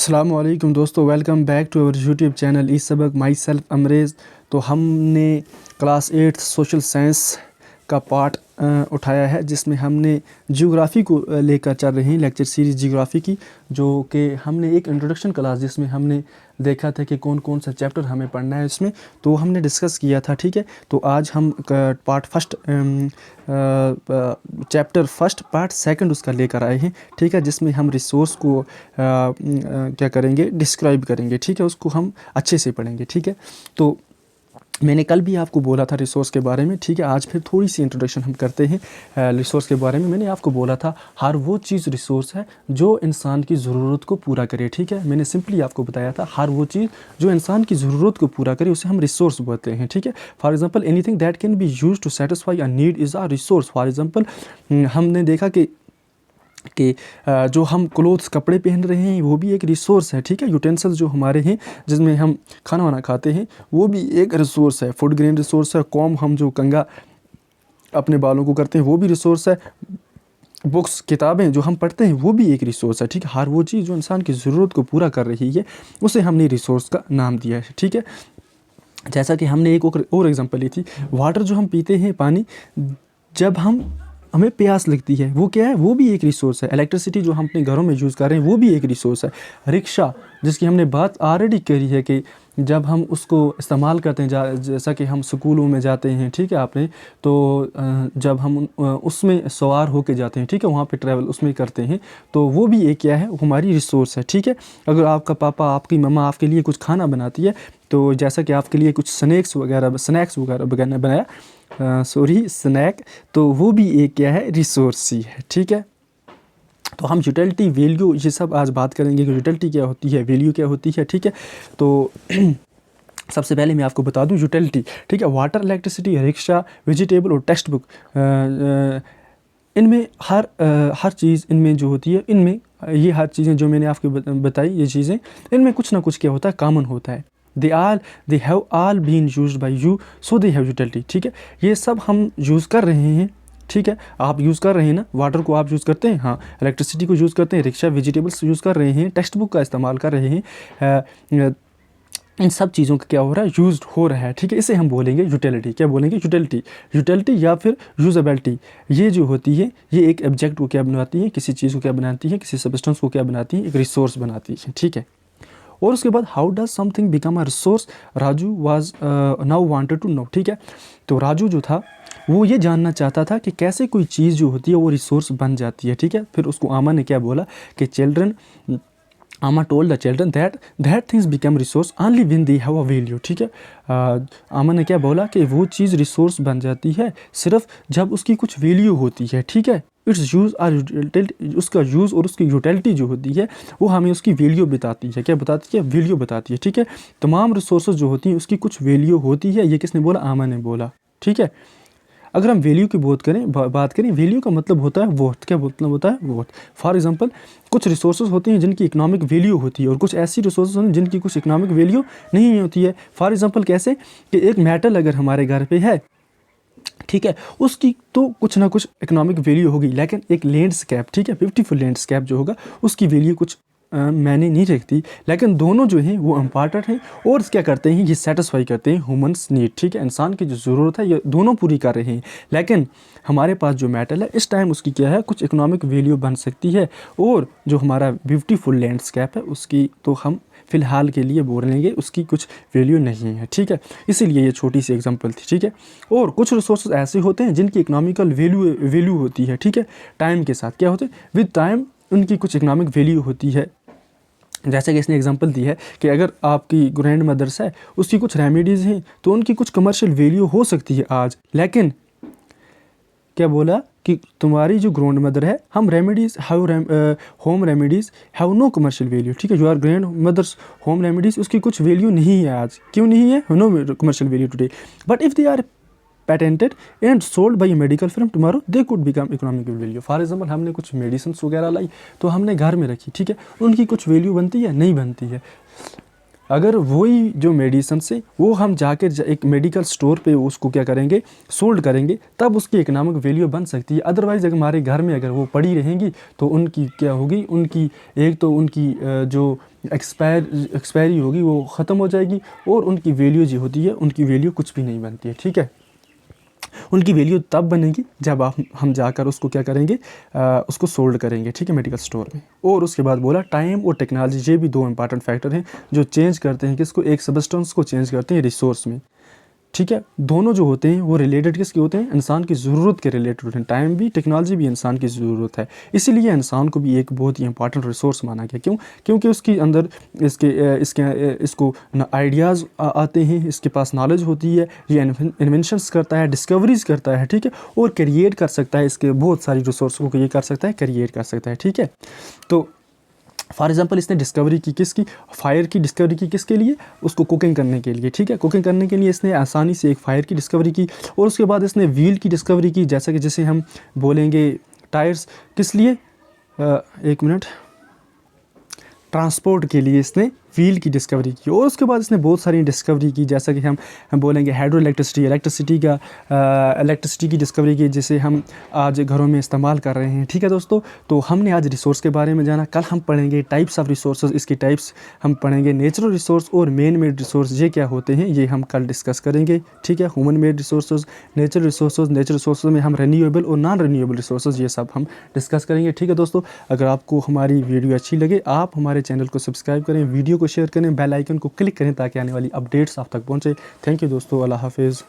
अस्सलामुअलैकुम दोस्तों, welcome back to our YouTube channel E Sabak. Myself Amrez. तो हमने क्लास 8 सोशल साइंस का पार्ट उठाया है, जिसमें हमने जियोग्राफ़ी को लेकर चल रही लेक्चर सीरीज़ जियोग्राफ़ी की, जो कि हमने एक इंट्रोडक्शन क्लास जिसमें हमने देखा था कि कौन कौन सा चैप्टर हमें पढ़ना है इसमें, तो हमने डिस्कस किया था। ठीक है, तो आज हम part first chapter first part second उसका लेकर आए हैं। ठीक है, जिसमें हम रिसोर्स को क्या करेंगे, डिस्क्राइब करेंगे। ठीक है, उसको हम अच्छे से पढ़ेंगे। ठीक है, तो मैंने कल भी आपको बोला था रिसोर्स के बारे में। ठीक है, आज फिर थोड़ी सी इंट्रोडक्शन हम करते हैं रिसोर्स के बारे में। मैंने आपको बोला था हर वो चीज़ रिसोर्स है जो इंसान की ज़रूरत को पूरा करे। ठीक है, मैंने सिंपली आपको बताया था हर वो चीज़ जो इंसान की ज़रूरत को पूरा करे उसे हम रिसोर्स बोलते हैं। ठीक है, for example anything that can be used to satisfy a need is a resource. For example हमने देखा कि जो हम क्लोथ्स कपड़े पहन रहे हैं वो भी एक रिसोर्स है। ठीक है, यूटेंसिल्स जो हमारे हैं जिसमें हम खाना वाना खाते हैं वो भी एक रिसोर्स है। फूड ग्रेन रिसोर्स है। कॉम हम जो कंघा अपने बालों को करते हैं वो भी रिसोर्स है। बुक्स किताबें जो हम पढ़ते हैं वो भी एक रिसोर्स है। ठीक है, हर वो चीज़ जो इंसान की ज़रूरत को पूरा कर रही है उसे हमने रिसोर्स का नाम दिया है। ठीक है, जैसा कि हमने एक और एग्जांपल ली थी, वाटर जो हम पीते हैं, पानी, जब हमें प्यास लगती है वो क्या है, वो भी एक रिसोर्स है। इलेक्ट्रिसिटी जो हम अपने घरों में यूज़ कर रहे हैं वो भी एक रिसोर्स है। रिक्शा जिसकी हमने बात ऑलरेडी करी है कि जब हम उसको इस्तेमाल करते हैं, जैसा कि हम स्कूलों में जाते हैं, ठीक है आपने, तो जब हम उसमें सवार होके जाते हैं, ठीक है, वहाँ पे ट्रैवल उसमें करते हैं, तो वो भी एक क्या है, हमारी रिसोर्स है। ठीक है, अगर आपका पापा आपकी मम्मा आपके लिए कुछ खाना बनाती है, तो जैसा कि आपके लिए कुछ स्नैक्स वगैरह बनाया, स्नैक, तो वो भी एक क्या है, रिसोर्स ही है। ठीक है, तो हम यूटिलिटी, वैल्यू, ये सब आज बात करेंगे कि यूटिलिटी क्या होती है, वैल्यू क्या होती है। ठीक है, तो सबसे पहले मैं आपको बता दूं यूटिलिटी। ठीक है, वाटर, इलेक्ट्रिसिटी, रिक्शा, वेजिटेबल और टेक्स्ट बुक, इनमें हर चीज़ इनमें जो होती है, इनमें ये हर चीज़ें जो मैंने आपको बताई, ये चीज़ें, इनमें कुछ ना कुछ क्या होता है, कॉमन होता है। They have all been used by you, so they have utility. ठीक है, ये सब हम यूज़ कर रहे हैं। ठीक है, आप यूज़ कर रहे हैं ना, वाटर को आप यूज़ करते हैं, हाँ, इलेक्ट्रिसिटी को यूज़ करते हैं, रिक्शा, वेजिटेबल्स यूज़ कर रहे हैं, टेक्स्ट बुक का इस्तेमाल कर रहे हैं, इन सब चीज़ों का क्या हो रहा है, यूज्ड हो रहा है। ठीक है, इसे हम बोलेंगे यूटिलिटी। क्या बोलेंगे, यूटिलिटी या फिर यूजेबिलिटी। ये जो होती है, ये एक ऑब्जेक्ट को क्या बनाती है, किसी चीज़ को क्या बनाती है, किसी सब्सटेंस को क्या बनाती है, एक रिसोर्स बनाती है। ठीक है, और उसके बाद how does something become a resource, Raju was now wanted to know. ठीक है, तो राजू जो था वो ये जानना चाहता था कि कैसे कोई चीज़ जो होती है वो रिसोर्स बन जाती है। ठीक है, फिर उसको आमा ने क्या बोला कि आमा told the children that things become resource only when they have a value. ठीक है, आमा ने क्या बोला कि वो चीज़ रिसोर्स बन जाती है सिर्फ जब उसकी कुछ वैल्यू होती है। ठीक है, इट्स यूज़ और उसका यूज़ और उसकी यूटिलिटी जो होती है वो हमें उसकी वैल्यू बताती है। क्या बताती है, वैल्यू बताती है। ठीक है, तमाम रिसोर्सेज जो होती हैं उसकी कुछ वैल्यू होती है। ये किसने बोला, आमा ने बोला। ठीक है, अगर हम वैल्यू की बात करें, वैल्यू का मतलब होता है वर्थ। क्या मतलब होता है, वर्थ। फॉर एग्जांपल कुछ रिसोर्सेज होते हैं जिनकी इकोनॉमिक वैल्यू होती है और कुछ ऐसी रिसोर्सेज होती हैं जिनकी कुछ इकोनॉमिक वैल्यू नहीं होती है। फॉर एग्जांपल कैसे कि एक मेटल अगर हमारे घर पे है, ठीक है, उसकी तो कुछ ना कुछ इकोनॉमिक वैल्यू होगी, लेकिन एक लैंडस्केप, ठीक है, ब्यूटीफुल लैंडस्केप जो होगा उसकी वैल्यू कुछ मैंने नहीं रखती, लेकिन दोनों जो हैं वो इम्पॉर्टेंट हैं और क्या करते हैं, ये सेटिस्फाई करते हैं ह्यूमंस नीड। ठीक है, इंसान की जो ज़रूरत है ये दोनों पूरी कर रहे हैं, लेकिन हमारे पास जो मेटल है इस टाइम उसकी क्या है, कुछ इकोनॉमिक वैल्यू बन सकती है, और जो हमारा ब्यूटीफुल लैंडस्केप है उसकी तो हम फ़िलहाल के लिए बोल लेंगे उसकी कुछ वैल्यू नहीं है। ठीक है, इसीलिए ये छोटी सी एग्जांपल थी। ठीक है, और कुछ रिसोर्सेज ऐसे होते हैं जिनकी इकोनॉमिकल वैल्यू होती है। ठीक है, टाइम के साथ क्या होते हैं, विद टाइम उनकी कुछ इकोनॉमिक वैल्यू होती है। जैसे कि इसने एग्जांपल दी है कि अगर आपकी ग्रैंड मदर्स है, उसकी कुछ रेमेडीज़ हैं तो उनकी कुछ कमर्शियल वैल्यू हो सकती है आज, लेकिन क्या बोला कि तुम्हारी जो ग्रैंड मदर है, हम remedies home remedies have no commercial value. ठीक है, जो are grand mothers home remedies, उसकी कुछ वैल्यू नहीं है आज। क्यों नहीं है, no commercial value today, but if they are patented and sold by medical firm tomorrow they could become economic value. For example हमने कुछ मेडिसिन वगैरह लाई तो हमने घर में रखी, ठीक है, उनकी कुछ वैल्यू बनती है, नहीं बनती है। अगर वही जो मेडिसिन से वो हम जाकर एक मेडिकल स्टोर पे उसको क्या करेंगे, सोल्ड करेंगे, तब उसकी इकोनॉमिक वैल्यू बन सकती है। अदरवाइज़ अगर हमारे घर में अगर वो पड़ी रहेंगी तो उनकी क्या होगी, उनकी एक तो उनकी जो एक्सपायरी होगी वो ख़त्म हो जाएगी, और उनकी वैल्यू जो होती है उनकी वैल्यू कुछ भी नहीं बनती है। ठीक है, उनकी वैल्यू तब बनेगी जब हम जाकर उसको क्या करेंगे, उसको सोल्ड करेंगे। ठीक है, मेडिकल स्टोर में। और उसके बाद बोला टाइम और टेक्नोलॉजी, ये भी दो इंपॉर्टेंट फैक्टर हैं जो चेंज करते हैं किसको, एक सब्सटेंस को चेंज करते हैं रिसोर्स में। ठीक है, दोनों जो होते हैं वो रिलेटेड किसके होते हैं, इंसान की ज़रूरत के रिलेटेड होते हैं। टाइम भी, टेक्नोलॉजी भी इंसान की ज़रूरत है, इसीलिए इंसान को भी एक बहुत ही इंपॉर्टेंट रिसोर्स माना गया। क्यों? क्योंकि उसके अंदर इसको आइडियाज़ आते हैं, इसके पास नॉलेज होती है, ये इन्वेंशंस करता है, डिस्कवरीज करता है। ठीक है, और क्रिएट कर सकता है, इसके बहुत सारी रिसोर्सों को ये कर सकता है, क्रिएट कर सकता है। ठीक है, तो फॉर एग्जाम्पल इसने डिस्कवरी की किसकी, फायर की डिस्कवरी की किसके लिए, उसको कुकिंग करने के लिए। ठीक है, कुकिंग करने के लिए इसने आसानी से एक फायर की डिस्कवरी की, और उसके बाद इसने व्हील की डिस्कवरी की, जैसा कि जैसे हम बोलेंगे टायर्स, किस लिए, एक मिनट, ट्रांसपोर्ट के लिए इसने व्हील की डिस्कवरी की। और उसके बाद इसने बहुत सारी डिस्कवरी की, जैसा कि हम बोलेंगे हाइड्रो इलेक्ट्रिसिटी की डिस्कवरी की, जिसे हम आज घरों में इस्तेमाल कर रहे हैं। ठीक है दोस्तों, तो हमने आज रिसोर्स के बारे में जाना। कल हम पढ़ेंगे टाइप्स ऑफ रिसोर्स, इसके टाइप्स हम पढ़ेंगे, नेचुरल रिसोर्स और मैन मेड रिसोर्स, ये क्या होते हैं ये हम कल डिस्कस करेंगे। ठीक है, human made resource, natural resource में हम रिन्यूएबल और नॉन रिन्यूएबल रिसोर्स, ये सब हम डिस्कस करेंगे। ठीक है दोस्तों, अगर आपको हमारी वीडियो अच्छी लगे, आप हमारे चैनल को सब्सक्राइब करें, वीडियो को शेयर करें, बेल आइकन को क्लिक करें ताकि आने वाली अपडेट्स आप तक पहुंचे। थैंक यू दोस्तों, अल्लाह हाफिज़।